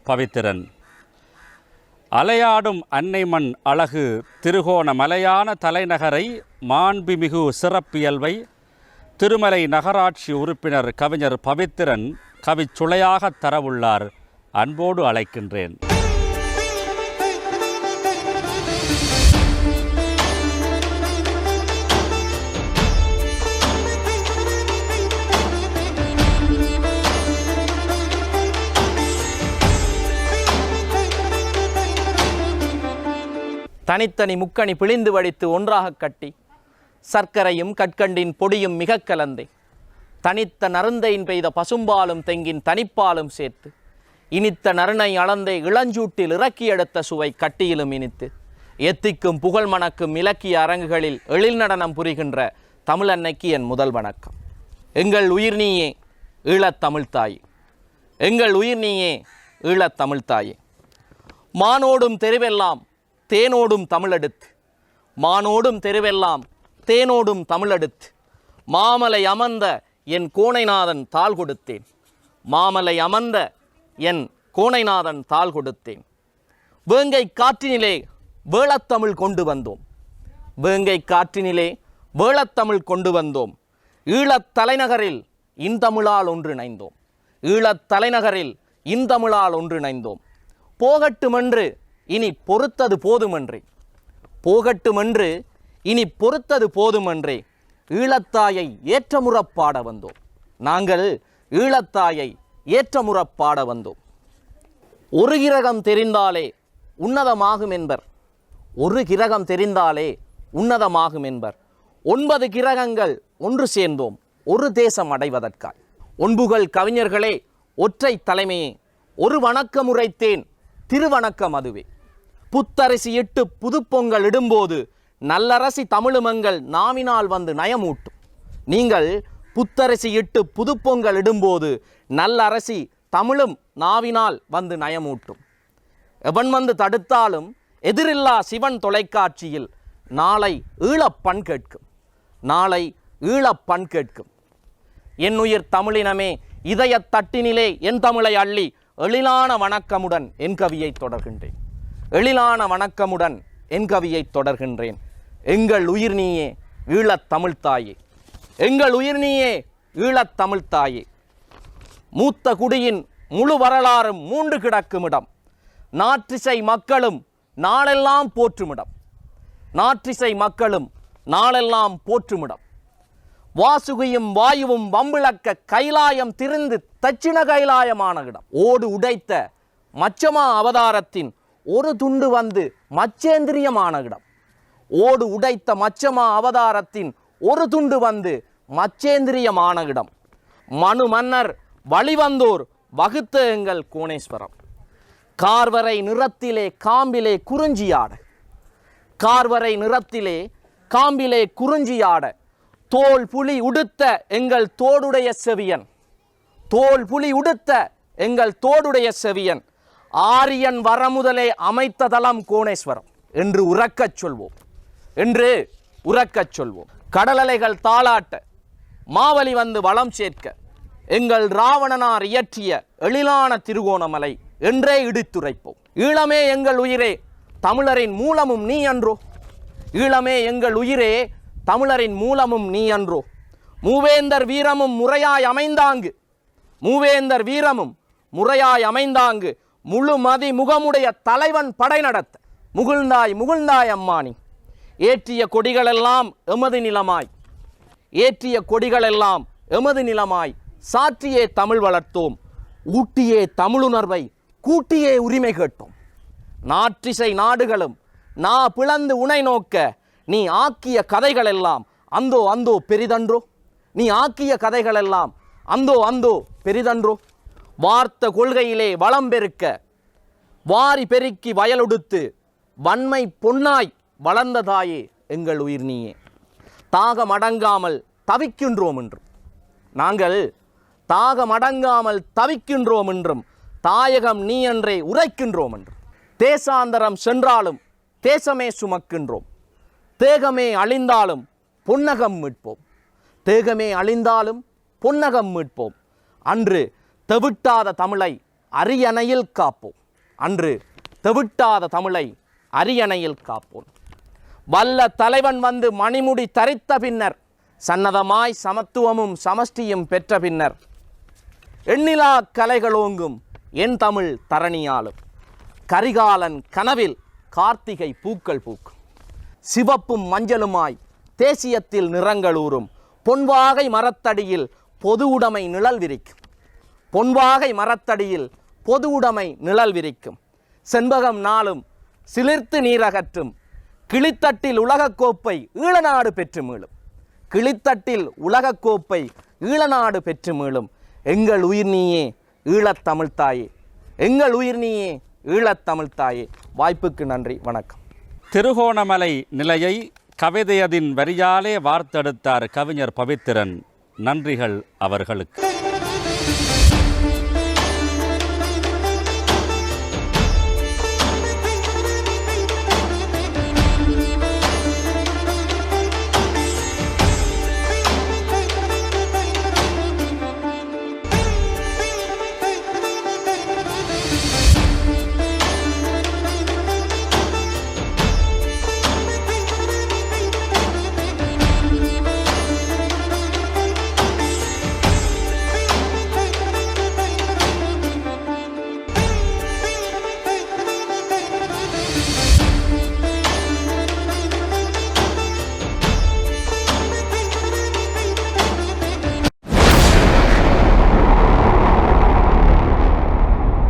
பவித்திரன். அலையாடும் அன்னைமண் அழகு திருகோணமலையான தலைநகரை மாண்புமிகு சிறப்பியல்வை திருமலை நகராட்சி உறுப்பினர் கவிஞர் பவித்திரன் கவிச்சுளையாக தரவுள்ளார். அன்போடு அழைக்கின்றேன். தனித்தனி முக்கணி பிழிந்து வடித்து ஒன்றாக கட்டி சர்க்கரையும் கற்கண்டின் பொடியும் மிக கலந்தே தனித்த நறுந்தையின் பெய்த பசும்பாலும் தெங்கின் தனிப்பாலும் சேர்த்து இனித்த நறுனை அளந்தே இளஞ்சூட்டில் இறக்கி எடுத்த சுவை கட்டியிலும் இனித்து எத்திக்கும் புகழ் மணக்கும் இலக்கிய அரங்குகளில் எழில் நடனம் புரிகின்ற தமிழன்னைக்கு என் முதல் வணக்கம். எங்கள் உயிர் நீயே ஈழத்தமிழ்த்தாயே, எங்கள் உயிர் நீயே ஈழத்தமிழ்த்தாயே. மானோடும் தெருவெல்லாம் தேனோடும் தமிழெடுத்து, மானோடும் தெருவெல்லாம் தேனோடும் தமிழெடுத்து மாமலை அமர்ந்த என் கோணைநாதன் தாள் கொடுத்தேன், மாமலை அமர்ந்த என் கோணைநாதன் தாள் கொடுத்தேன். வேங்கை காற்றினிலே வேளத்தமிழ் கொண்டு வந்தோம், வேங்கை காற்றினிலே வேளத்தமிழ் கொண்டு வந்தோம். ஈழத் தலைநகரில் இந்தமிழால் ஒன்றிணைந்தோம், ஈழத் தலைநகரில் இந்தமிழால் ஒன்றிணைந்தோம். போகட்டுமென்று இனி பொறுத்தது போதுமன்றே, போகட்டுமென்று இனி பொறுத்தது போதுமன்றே ஈழத்தாயை ஏற்றமுறப்பாட வந்தோம், நாங்கள் ஈழத்தாயை ஏற்றமுறப்பாட வந்தோம். ஒரு கிரகம் தெரிந்தாலே உன்னதமாகும் என்பர், ஒரு கிரகம் தெரிந்தாலே உன்னதமாகும் என்பர். 9 கிரகங்கள் ஒன்று சேர்ந்தோம் ஒரு தேசம் அடைவதற்காய். ஒன்புகள் கவிஞர்களே ஒற்றை தலைமையே ஒரு வணக்கம் உரைத்தேன் திருவணக்கம் அதுவே. புத்தரிசி இட்டு புதுப்பொங்கல் இடும்போது நல்லரசி தமிழுமங்கள் நாவினால் வந்து நயமூட்டும். நீங்கள் புத்தரிசி இட்டு புதுப்பொங்கல் இடும்போது நல்லரசி தமிழும் நாவினால் வந்து நயமூட்டும். எவன் வந்து தடுத்தாலும் எதிரில்லா சிவன் தொலைக்காட்சியில் நாளை ஈழப்பண் கேட்கும், நாளை ஈழப்பண் கேட்கும். என் உயிர் தமிழினமே இதய தட்டினிலே என் தமிழை அள்ளி எழிலான வணக்கமுடன் என் கவியை தொடர்கின்றேன், எழிலான வணக்கமுடன் என் கவியை தொடர்கின்றேன். எங்கள் உயிர் நீயே ஈழத்தமிழ்த்தாயே, எங்கள் உயிர் நீயே ஈழத்தமிழ்த்தாயே. மூத்த குடியின் முழு வரலாறும் மூண்டு கிடக்குமிடம், நாற்றிசை மக்களும் நாளெல்லாம் போற்றுமிடம், நாற்றிசை மக்களும் நாளெல்லாம் போற்றுமிடம். வாசுகியும் வாயுவும் வம்பிளக்க கைலாயம் திரிந்து தட்சிண கைலாயமான இடம். ஓடு உடைத்த மச்சமா அவதாரத்தின் ஒரு துண்டு வந்து மச்சேந்திரியமான இடம், ஓடு உடைத்த மச்சமா அவதாரத்தின் ஒரு துண்டு வந்து மச்சேந்திரியமான இடம். மனு மன்னர் வழிவந்தோர் வகுத்த எங்கள் கோணேஸ்வரம். கார்வரை நிறத்திலே காம்பிலே குறிஞ்சியாட, கார்வரை நிறத்திலே காம்பிலே குறிஞ்சியாட தோல் புலி உடுத்த எங்கள் தோடுடைய செவியன், தோல் புலி உடுத்த எங்கள் தோடுடைய செவியன். ஆரியன் வரமுதலே அமைத்த தலம் கோணேஸ்வரம் என்று உறக்கச் சொல்வோம், என்று உறக்கச் சொல்வோம். கடலலைகள் தாளாட்ட மாவலி வந்து வளம் சேர்க்க எங்கள் ராவணனார் இயற்றிய எழிலான திருகோணமலை என்றே இடித்துரைப்போம். ஈழமே எங்கள் உயிரே தமிழரின் மூலமும் நீ அன்றோ, ஈழமே எங்கள் உயிரே தமிழரின் மூலமும் நீ அன்றோ. மூவேந்தர் வீரமும் முறையாய் அமைந்தாங்கு, மூவேந்தர் வீரமும் முறையாய் அமைந்தாங்கு முழு மதி முகமுடைய தலைவன் படை நடத்த முகுழ்ந்தாய் முகுழ்ந்தாய் அம்மானி. ஏற்றிய கொடிகளெல்லாம் எமது நிலமாய், ஏற்றிய கொடிகளெல்லாம் எமது நிலமாய் சாற்றியே தமிழ் வளர்த்தோம், ஊட்டியே தமிழுணர்வை கூட்டியே உரிமை கேட்டோம். நாற்றிசை நாடுகளும் நா பிளந்து உனை நோக்க நீ ஆக்கிய கதைகளெல்லாம் அந்தோ அந்தோ பெரிதன்றோ, நீ ஆக்கிய கதைகளெல்லாம் அந்தோ அந்தோ பெரிதன்றோ. வார்த்த கொள்கையிலே வளம் பெருக்க வாரி பெருக்கி வயலொடுத்து வன்மை பொன்னாய் வளர்ந்த தாயே எங்கள் உயிர் நீயே. தாகம் அடங்காமல் தவிக்கின்றோம் என்றும், நாங்கள் தாகம் அடங்காமல் தவிக்கின்றோம் என்றும் தாயகம் நீ என்றே உரைக்கின்றோம் என்றும். தேசாந்தரம் சென்றாலும் தேசமே சுமக்கின்றோம், தேகமே அழிந்தாலும் பொன்னகம் மீட்போம், தேகமே அழிந்தாலும் பொன்னகம் மீட்போம். அன்று தெவிட்டாத தமிழை அரியணையில் காப்போம். அன்று தெவிட்டாத தமிழை அரியணையில் காப்போம். வல்ல தலைவன் வந்து மணிமுடி தரித்த பின்னர், சன்னதமாய் சமத்துவமும் சமஷ்டியும் பெற்ற பின்னர், எண்ணிலா கலைகளோங்கும் என் தமிழ் தரணியாலும் கரிகாலன் கனவில் கார்த்திகை பூக்கள் பூக்கும். சிவப்பும் மஞ்சளுமாய் தேசியத்தில் நிறங்களூறும் பொன்வாகை மரத்தடியில் பொது உடைமை நிழல் விரிக்கும். பொன்வாகை மரத்தடியில் பொது உடைமை நிழல் விரிக்கும். செண்பகம் நாளும் சிலிர்த்து நீரகற்றும் கிளித்தட்டில் உலகக்கோப்பை ஈழநாடு பெற்று மீளும். கிளித்தட்டில் உலகக்கோப்பை ஈழநாடு பெற்று மீளும். எங்கள் உயிர் நீயே ஈழத்தமிழ்த்தாயே, எங்கள் உயிர் நீயே ஈழத்தமிழ்த்தாயே. வாய்ப்புக்கு நன்றி, வணக்கம். திருகோணமலை நிலையை கவிதையதின் வரியாலே வார்த்தெடுத்தார் கவிஞர் பவித்திரன். நன்றிகள் அவர்களுக்கு.